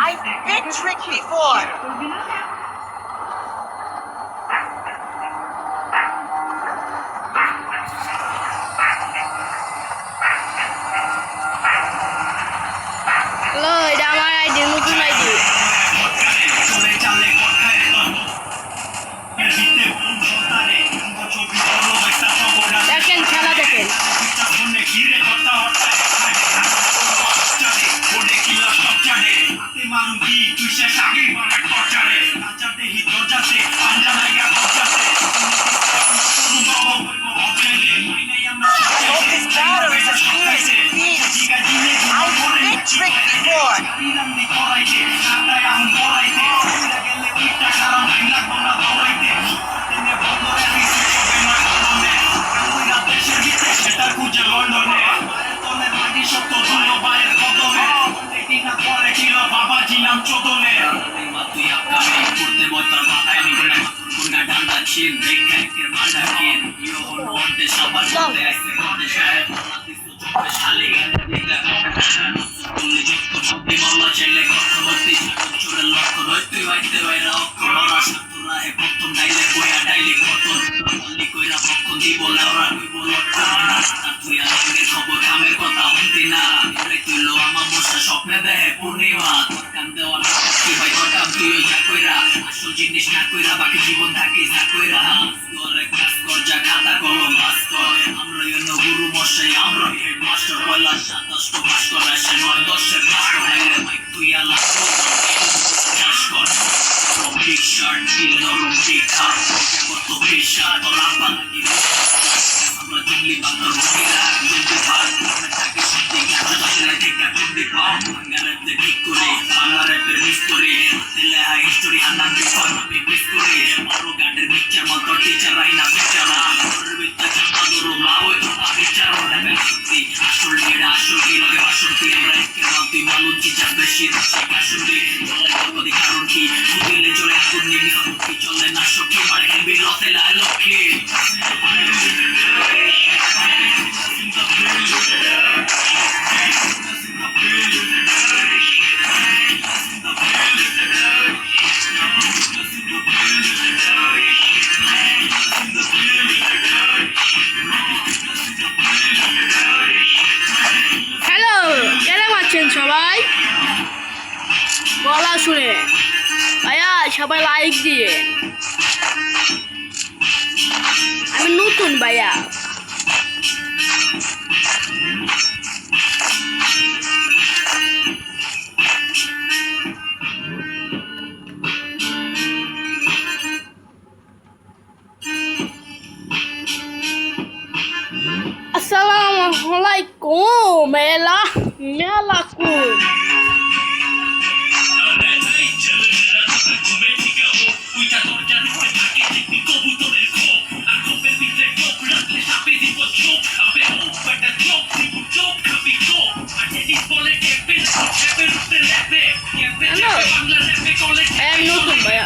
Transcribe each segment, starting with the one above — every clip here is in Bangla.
I've been tricked before. Hello, এটা আমার আইডি, নতুন আইডি। দেখেন, খেলা দেখেন। সবাই গলা শুনে ভাইয়া, সবাই লাইক দিয়ে। আমি নতুন ভাইয়া। আসসালামু আলাইকুম মেলা মেলাকুম। আমি নতুন ভাইয়া,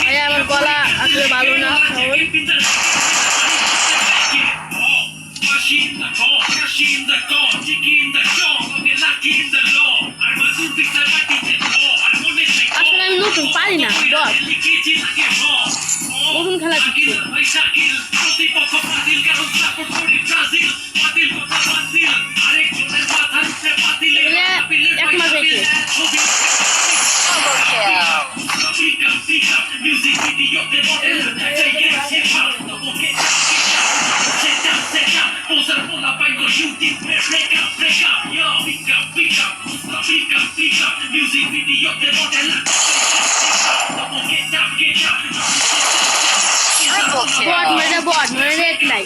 ভাইয়া আমার গলা আসলে ভালো না। আসলে আমি নতুন পারি না, নতুন খেলা শিখছি। এক মাস হয়েছে। বট মেরে রেট নাই।